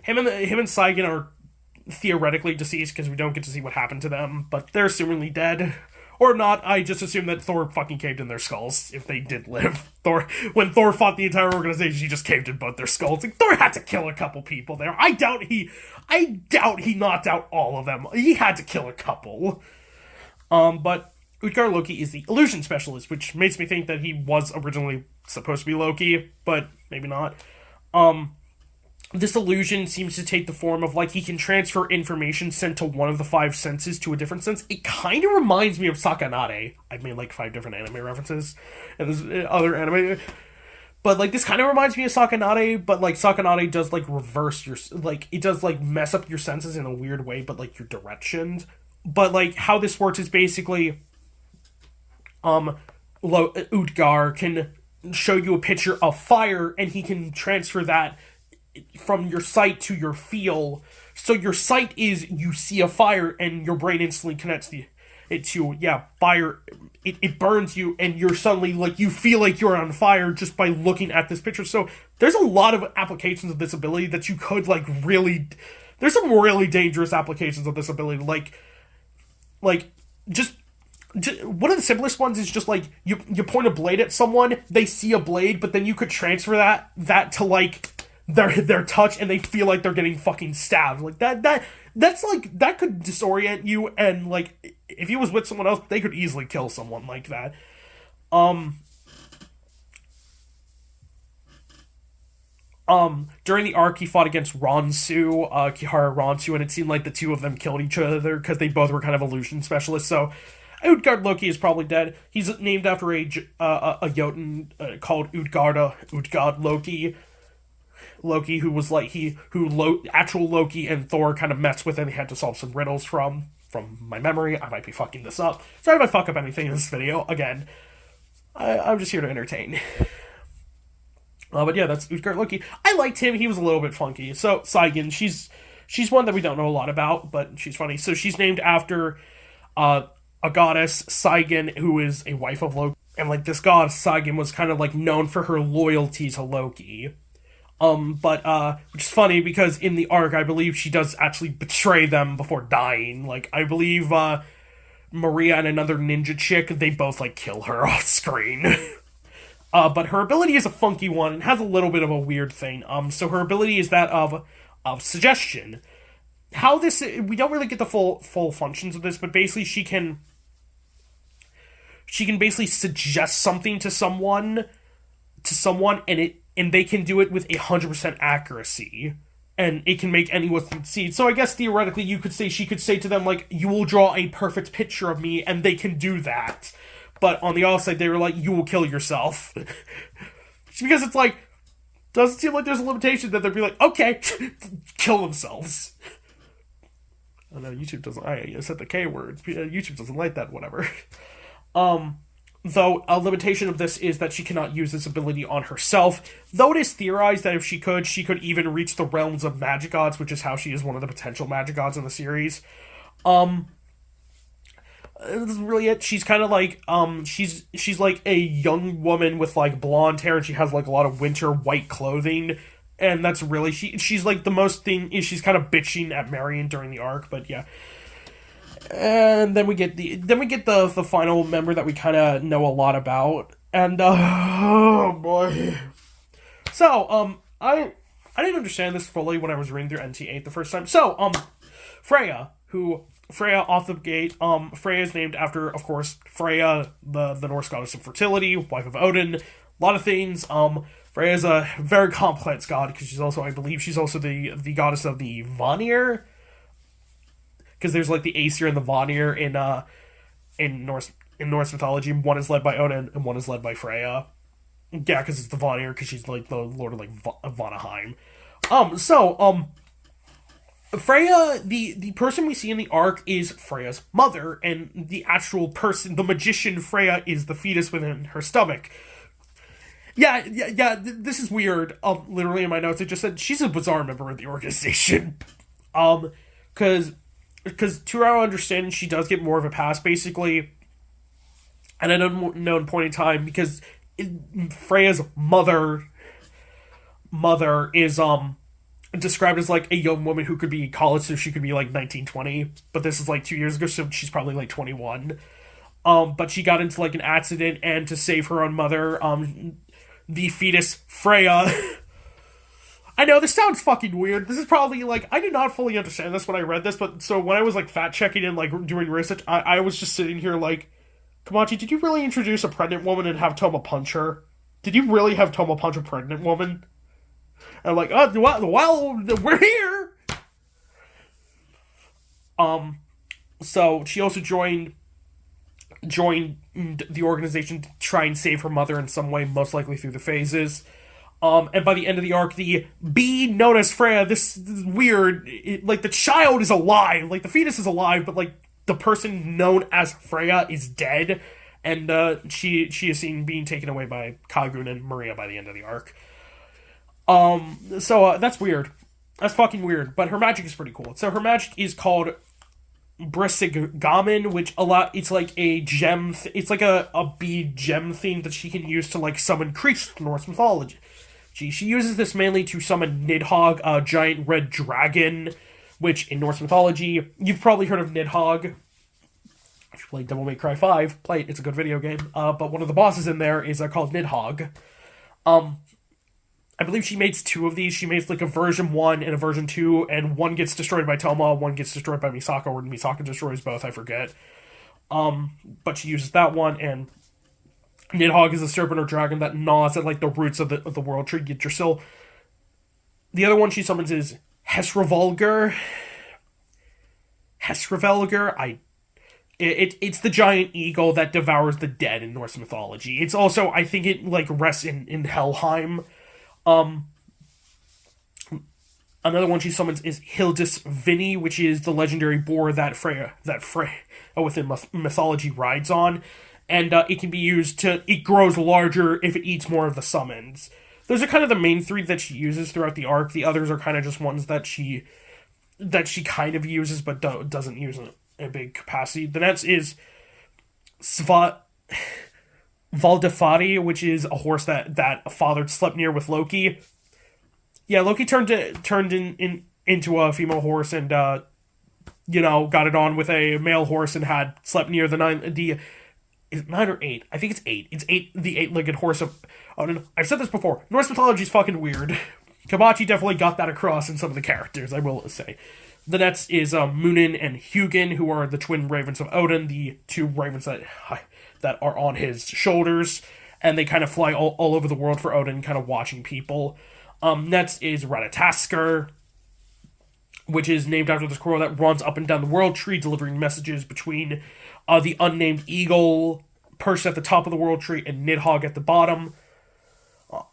him and Saigen are theoretically deceased because we don't get to see what happened to them, but they're assumingly dead. Or not, I just assume that Thor fucking caved in their skulls if they did live. When Thor fought the entire organization, he just caved in both their skulls. Like, Thor had to kill a couple people there. I doubt he knocked out all of them. He had to kill a couple. But Utgard Loki is the illusion specialist, which makes me think that he was originally supposed to be Loki, but maybe not. This illusion seems to take the form of, like, he can transfer information sent to one of the 5 senses to a different sense. It kind of reminds me of Sakanade. I've made, like, 5 different anime references, and there's other anime. But, like, this kind of reminds me of Sakanade, but, like, Sakanade does, like, reverse your, like, it does, like, mess up your senses in a weird way, but, like, your directions. But, like, how this works is basically, Utgar can show you a picture of fire, and he can transfer that from your sight to your feel. So your sight is, you see a fire, and your brain instantly connects it to, fire. It burns you, and you're suddenly, like, you feel like you're on fire just by looking at this picture. So there's a lot of applications of this ability that you could, like, really... There's some really dangerous applications of this ability. Just one of the simplest ones is just, like, you point a blade at someone, they see a blade, but then you could transfer that to, like, their touch, and they feel like they're getting fucking stabbed. Like, that's like, that could disorient you, and, like, if he was with someone else, they could easily kill someone like that. During the arc, he fought against Ronsu, Kihara Ronsu, and it seemed like the two of them killed each other because they both were kind of illusion specialists. So Utgard Loki is probably dead. He's named after a Jotun called Utgard Loki. Loki, who was like, actual Loki and Thor kind of messed with, and they had to solve some riddles from my memory. I might be fucking this up. Sorry if I fuck up anything in this video. Again, I'm just here to entertain. But yeah, that's Utgard Loki. I liked him. He was a little bit funky. So, Saigen, she's one that we don't know a lot about, but she's funny. So she's named after a goddess, Saigen, who is a wife of Loki. And, like, this goddess, Saigen, was kind of, like, known for her loyalty to Loki. Which is funny because in the arc, I believe she does actually betray them before dying. Like, I believe, Maria and another ninja chick, they both like kill her off screen. But her ability is a funky one and has a little bit of a weird thing. So her ability is that of suggestion. How this, we don't really get the full functions of this, but basically she can basically suggest something to someone, and they can do it with 100% accuracy, and it can make anyone succeed. So I guess theoretically she could say to them, like, you will draw a perfect picture of me, and they can do that. But on the offside, they were like, you will kill yourself. Because it's like, doesn't seem like there's a limitation that they'd be like, okay, kill themselves. Oh no, YouTube doesn't, I said the K word. YouTube doesn't like that, whatever. Though a limitation of this is that she cannot use this ability on herself. Though it is theorized that if she could even reach the realms of magic gods, which is how she is one of the potential magic gods in the series. This is really it. She's kind of like, she's like a young woman with like blonde hair, and she has like a lot of winter white clothing, and that's really, she's like the most thing is she's kind of bitching at Marion during the arc, but yeah. And then we get the final member that we kind of know a lot about, and oh boy. So I didn't understand this fully when I was reading through NT8 the first time. So Freya off the gate, Freya is named after, of course, Freya, the Norse goddess of fertility, wife of Odin, a lot of things. Freya is a very complex god, because she's also, I believe, she's also the goddess of the Vanir, because there's like the Aesir and the Vanir in Norse mythology. One is led by Odin, and one is led by Freya. Yeah, because it's the Vanir, because she's like the lord of like Vanaheim. Freya, the person we see in the arc is Freya's mother, and the actual person, the magician Freya, is the fetus within her stomach. Yeah, this is weird. Literally in my notes, it just said, she's a bizarre member of the organization. Because to our understanding, she does get more of a pass, basically, at an unknown point in time, because Freya's mother is, described as like a young woman who could be in college, so she could be like 19, 20, but this is like 2 years ago, so she's probably like 21. But she got into like an accident, and to save her own mother, the fetus Freya. I know this sounds fucking weird. This is probably like, I did not fully understand this when I read this, but so when I was like fact checking and like doing research, I was just sitting here like, Kamachi, did you really introduce a pregnant woman and have Toma punch her? Did you really have Toma punch a pregnant woman? I'm like, oh, well, we're here. So she also joined the organization to try and save her mother in some way, most likely through the phases. And by the end of the arc, the bee known as Freya, this is weird, like the child is alive, like the fetus is alive, but like the person known as Freya is dead, and she is seen being taken away by Kagun and Maria by the end of the arc. So that's weird. That's fucking weird. But her magic is pretty cool. So her magic is called Brissigamen, which it's like a gem. It's like a bead gem theme that she can use to like summon creatures from Norse mythology. She uses this mainly to summon Nidhogg, a giant red dragon, which in Norse mythology, you've probably heard of Nidhogg. If you play Devil May Cry 5, play it. It's a good video game. But one of the bosses in there is called Nidhogg. I believe she makes two of these. She makes like a version 1 and a version 2, and one gets destroyed by Toma, one gets destroyed by Misako, or Misako destroys both, I forget. But she uses that one, and Nidhogg is a serpent or dragon that gnaws at like the roots of the world tree, Yggdrasil. The other one she summons is Hesravalgur. It's the giant eagle that devours the dead in Norse mythology. It's also, I think it like rests in Helheim. Another one she summons is Hildis Vini, which is the legendary boar that Freya within mythology rides on, and it can be used it grows larger if it eats more of the summons. Those are kind of the main three that she uses throughout the arc. The others are kind of just ones that she kind of uses but doesn't use in a big capacity. The next is Valdefari, which is a horse that a father slept near with Loki. Yeah, Loki turned into a female horse, and got it on with a male horse and had slept near is it 9 or 8? I think it's 8. It's 8, the 8-legged horse of Odin. I've said this before. Norse mythology is fucking weird. Kamachi definitely got that across in some of the characters, I will say. The next is Munin and Hugin, who are the twin ravens of Odin, the two ravens that are on his shoulders, and they kind of fly all over the world for Odin, kind of watching people. Next is Ratatoskr, which is named after the squirrel that runs up and down the world tree, delivering messages between the unnamed eagle perched at the top of the world tree and Nidhogg at the bottom. A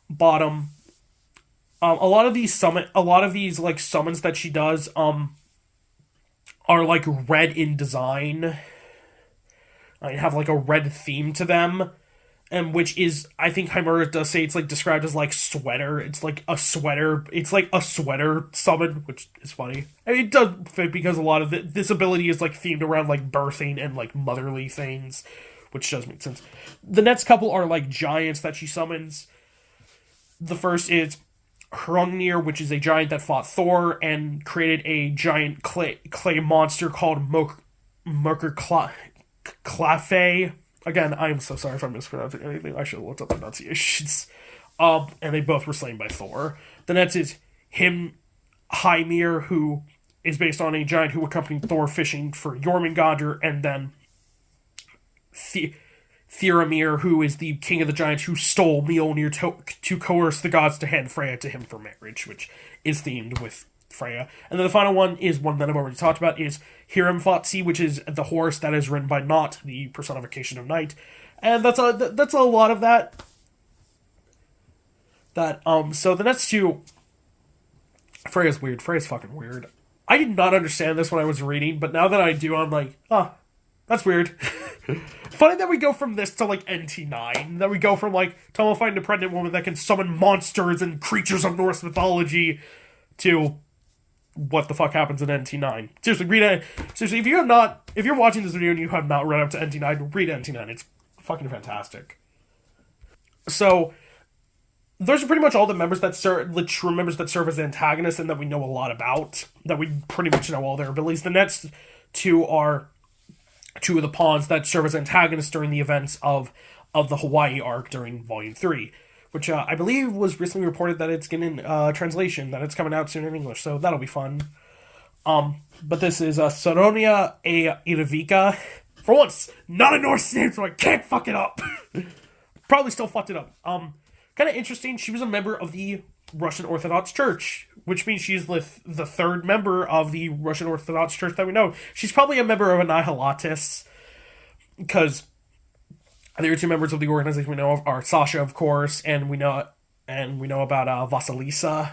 lot of these like summons that she does are like red in design. I have like a red theme to them, and which is, I think Chimera does say it's like described as like sweater. It's like a sweater. It's like a sweater summon, which is funny. I mean, it does fit because a lot of this ability is like themed around like birthing and like motherly things, which does make sense. The next couple are like giants that she summons. The first is Hrungnir, which is a giant that fought Thor and created a giant clay monster called Murker Clafe. Again, I'm so sorry if I'm mispronouncing anything. I should have looked up pronunciations. And they both were slain by Thor. The next is Hymir, who is based on a giant who accompanied Thor fishing for Jormungandr, and then Theramir, who is the king of the giants who stole Mjolnir to coerce the gods to hand Freya to him for marriage, which is themed with Freya. And then the final one is one that I've already talked about, is Hiramfatsi, which is the horse that is ridden by Nott, the personification of night. And that's a lot of that. So the next two, Freya's weird. Freya's fucking weird. I did not understand this when I was reading, but now that I do, I'm like, that's weird. Funny that we go from this to like NT9. That we go from like Toma finding a pregnant woman that can summon monsters and creatures of Norse mythology to what the fuck happens in NT9. Seriously, read it. Seriously, if you're watching this video and you have not read up to NT9, read NT9. It's fucking fantastic. So those are pretty much all the members the true members that serve as antagonists and that we know a lot about. That we pretty much know all their abilities. The next two are two of the pawns that serve as antagonists during the events of the Hawaii arc during Volume 3, which I believe was recently reported that it's getting translation, that it's coming out soon in English, so that'll be fun. But this is Saronia a Iravika. For once, not a Norse name, so I can't fuck it up. Probably still fucked it up. Kind of interesting, she was a member of the Russian Orthodox Church, which means she's the third member of the Russian Orthodox Church that we know. She's probably a member of Annihilatus, because the other two members of the organization we know of are Sasha, of course, and we know about Vasilisa.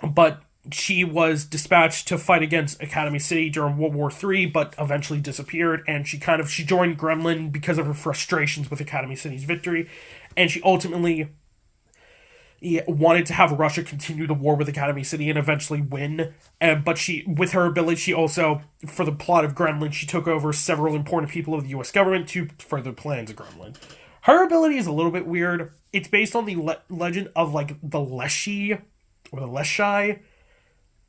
But she was dispatched to fight against Academy City during World War III, but eventually disappeared, and she joined Gremlin because of her frustrations with Academy City's victory, and she ultimately wanted to have Russia continue the war with Academy City and eventually win. But with her ability, she also, for the plot of Gremlin, she took over several important people of the U.S. government to further plans of Gremlin. Her ability is a little bit weird. It's based on the legend of like the Leshy or the Leshai.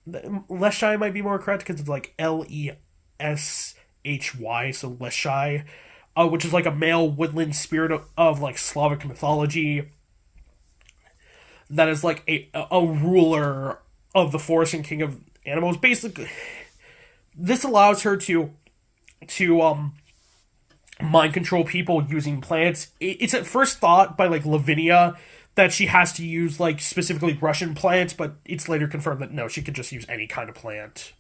Leshai might be more correct because it's like Leshy, so Leshai, which is like a male woodland spirit of like Slavic mythology that is like a ruler of the forest and king of animals. Basically, this allows her to mind control people using plants. It's at first thought by like Lavinia that she has to use like specifically Russian plants, but it's later confirmed that no, she could just use any kind of plant.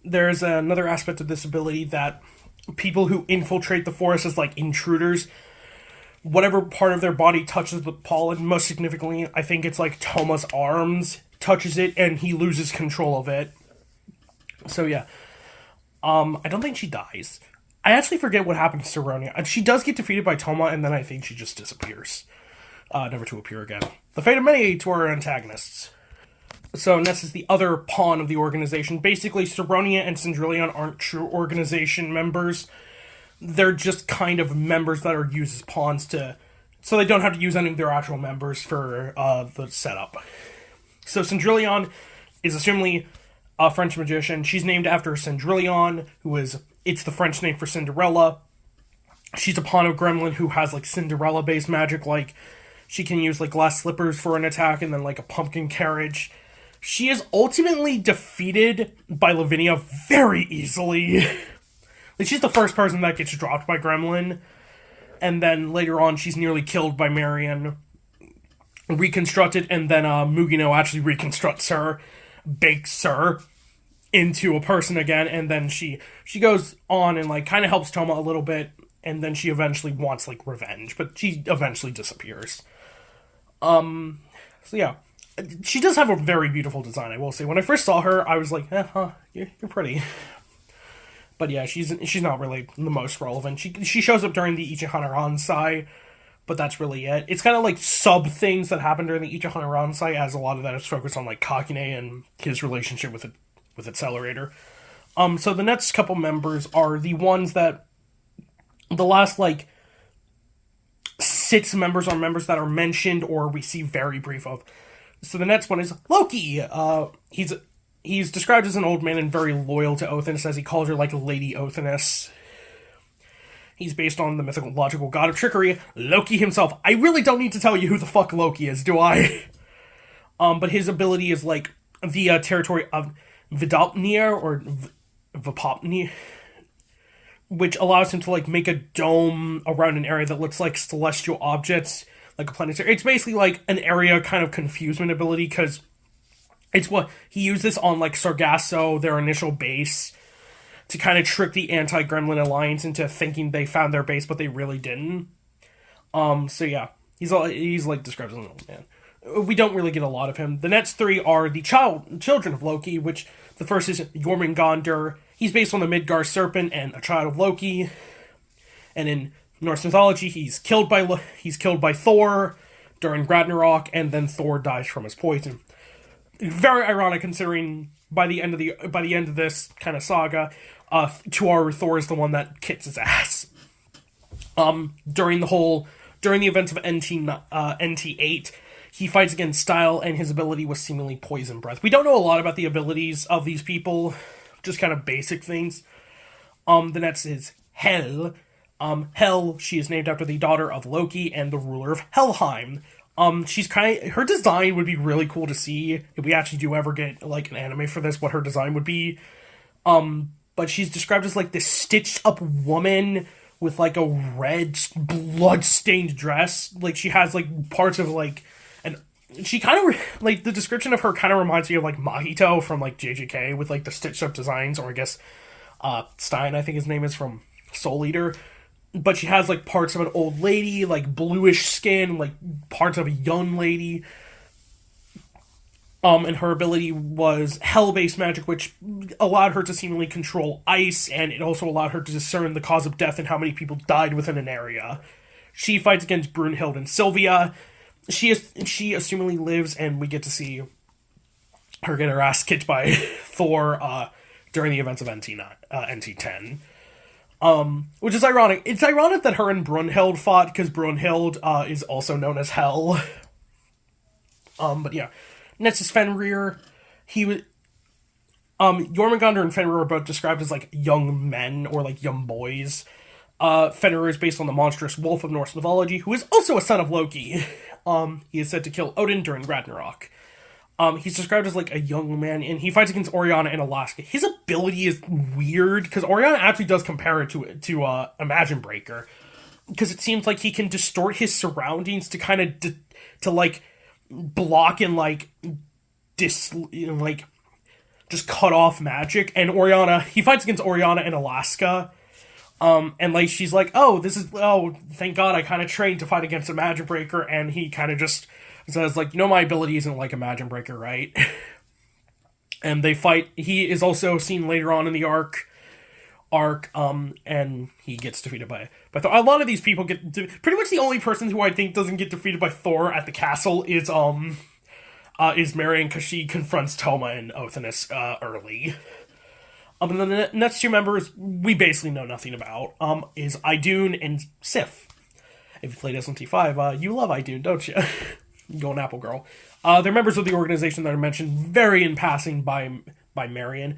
There's another aspect of this ability that people who infiltrate the forest as like intruders, whatever part of their body touches the pollen, most significantly, I think it's like Toma's arms, touches it and he loses control of it. So yeah. I don't think she dies. I actually forget what happened to Saronia. She does get defeated by Toma, and then I think she just disappears. Never to appear again. The fate of many to our antagonists. So Ness is the other pawn of the organization. Basically, Saronia and Cendrillon aren't true organization members. They're just kind of members that are used as pawns so they don't have to use any of their actual members for the setup. So Cendrillon is assumedly a French magician. She's named after Cendrillon, it's the French name for Cinderella. She's a pawn of Gremlin who has, like, Cinderella-based magic, like, she can use, like, glass slippers for an attack and then, like, a pumpkin carriage. She is ultimately defeated by Lavinia very easily. Like, she's the first person that gets dropped by Gremlin, and then later on she's nearly killed by Marion, reconstructed, and then Mugino actually reconstructs her, bakes her into a person again, and then she goes on and, like, kind of helps Toma a little bit, and then she eventually wants, like, revenge, but she eventually disappears. So yeah. She does have a very beautiful design, I will say. When I first saw her, I was like, you're pretty. But yeah, she's not really the most relevant. She shows up during the Ichihana Ransai, but that's really it. It's kind of like sub-things that happen during the Ichihana Ransai, as a lot of that is focused on, like, Kakine and his relationship with Accelerator. So the next couple members are the ones that the last, like, 6 members are members that are mentioned or we see very brief of. So the next one is Loki. He's described as an old man and very loyal to Othinus, as he calls her, like, Lady Othinus. He's based on the mythological god of trickery, Loki himself. I really don't need to tell you who the fuck Loki is, do I? But his ability is, like, the territory of Vidopnir, or Vipopnir, which allows him to, like, make a dome around an area that looks like celestial objects, like a planetary. It's basically, like, an area kind of confusement ability, because it's what he used this on, like, Sargasso, their initial base, to kind of trick the anti-Gremlin Alliance into thinking they found their base, but they really didn't. So yeah, he's like described as an old man. We don't really get a lot of him. The next 3 are the children of Loki, which the first is Jormungandr. He's based on the Midgard serpent and a child of Loki. And in Norse mythology, he's killed by Thor during Ragnarok, and then Thor dies from his poison. Very ironic, considering by the end of this kind of saga, Tuar Thor is the one that kicks his ass. During the events of NT8, he fights against Style, and his ability was seemingly poison breath. We don't know a lot about the abilities of these people, just kind of basic things. The next is Hel. Hel, she is named after the daughter of Loki and the ruler of Helheim. Her design would be really cool to see if we actually do ever get, like, an anime for this, what her design would be. But she's described as, like, this stitched up woman with, like, a red blood-stained dress. Like, she has, like, parts of, like, she kind of, like, the description of her kind of reminds me of, like, Mahito from, like, JJK with, like, the stitched up designs, or I guess, Stein, I think his name is, from Soul Eater. But she has, like, parts of an old lady, like, bluish skin, like, parts of a young lady. And her ability was hell-based magic, which allowed her to seemingly control ice, and it also allowed her to discern the cause of death and how many people died within an area. She fights against Brunhild and Sylvia. She assumingly lives, and we get to see her get her ass kicked by Thor during the events of NT10. Which is ironic. It's ironic that her and Brunhild fought, because Brunhild is also known as Hel. But yeah. Next is Fenrir. Jormungandr and Fenrir are both described as, like, young men, or, like, young boys. Fenrir is based on the monstrous wolf of Norse mythology, who is also a son of Loki. He is said to kill Odin during Ragnarok. He's described as, like, a young man, and he fights against Oriana in Alaska. His ability is weird, because Oriana actually does compare it to Imagine Breaker, because it seems like he can distort his surroundings to kind of, to, like, block and, like, just cut off magic. And he fights against Oriana in Alaska, and, like, she's like, thank God I kind of trained to fight against a Magic Breaker, and he kind of just says, like, my ability isn't like a Magic Breaker, right? And they fight. He is also seen later on in the arc, and he gets defeated by Thor. A lot of these people pretty much the only person who I think doesn't get defeated by Thor at the castle is Marion, because she confronts Toma and Othinus early. And then the next 2 members we basically know nothing about, is Idun and Sif. If you played SMT5, you love Idun, don't you? You go an Apple girl. They're members of the organization that are mentioned very in passing by by Marion.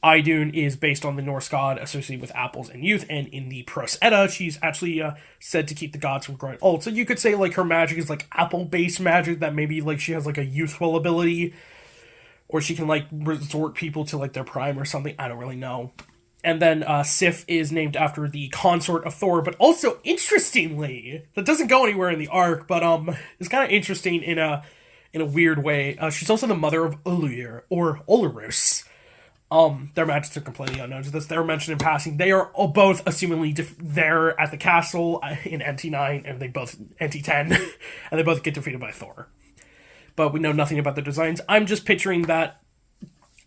Idun is based on the Norse god associated with apples and youth, and in the Prose Edda, she's actually said to keep the gods from growing old. So you could say like her magic is like apple-based magic, that maybe like she has like a youthful ability, or she can like resort people to like their prime or something. I don't really know. And then Sif is named after the consort of Thor, but also interestingly, that doesn't go anywhere in the arc, but it's kind of interesting in a weird way. She's also the mother of Ulur or Olorus. Their magics are completely unknown to this. They were mentioned in passing. They are both assumingly there at the castle in NT9, and they both NT10, and they both get defeated by Thor. But we know nothing about their designs. I'm just picturing that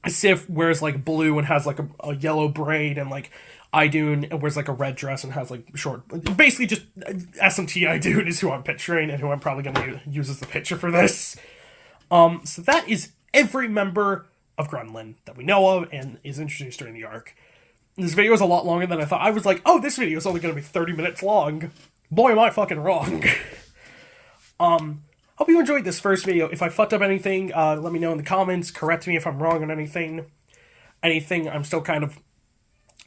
Sif wears like blue and has like a yellow braid, and like Idun wears like a red dress and has like short. Basically, just SMT Idun is who I'm picturing and who I'm probably going to use as the picture for this. So that is every member of Gremlin that we know of and is introduced during the arc. This video is a lot longer than I thought. I was like, oh, this video is only going to be 30 minutes long. Boy, am I fucking wrong. Hope you enjoyed this first video. If I fucked up anything, let me know in the comments. Correct me if I'm wrong on anything. I'm still kind of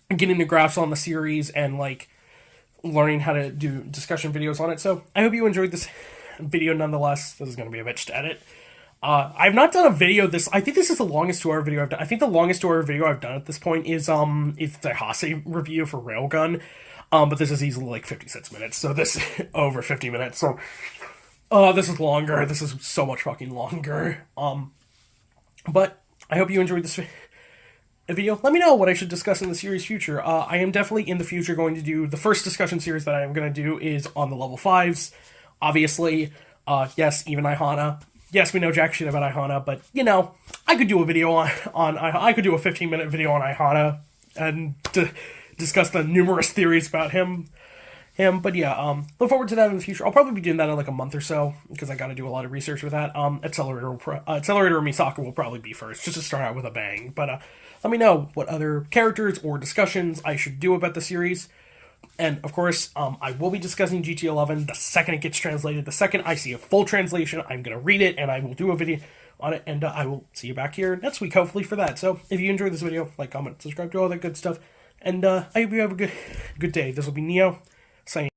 getting the grasp on the series and, like, learning how to do discussion videos on it. So, I hope you enjoyed this video nonetheless. This is going to be a bitch to edit. I've not done a video I think this is the longest 2-hour video I've done. I think the longest 2-hour video I've done at this point is the Hase review for Railgun. But this is easily, like, 56 minutes. So, this over 50 minutes. So, this is longer. This is so much fucking longer. But I hope you enjoyed this video. Let me know what I should discuss in the series future. I am definitely in the future going to do, the first discussion series that I am going to do is on the level 5s. Obviously, yes, even Ihana. Yes, we know jack shit about Ihana, but, you know, I could do a video I could do a 15-minute video on Ihana and discuss the numerous theories about him. But yeah, look forward to that in the future. I'll probably be doing that in like a month or so, because I gotta do a lot of research with that. Accelerator or Misaka will probably be first, just to start out with a bang. But let me know what other characters or discussions I should do about the series. And of course, I will be discussing GT11 the second it gets translated. The second I see a full translation, I'm gonna read it, and I will do a video on it, and I will see you back here next week, hopefully, for that. So, if you enjoyed this video, like, comment, subscribe, do all that good stuff. And I hope you have a good day. This will be Neo, saying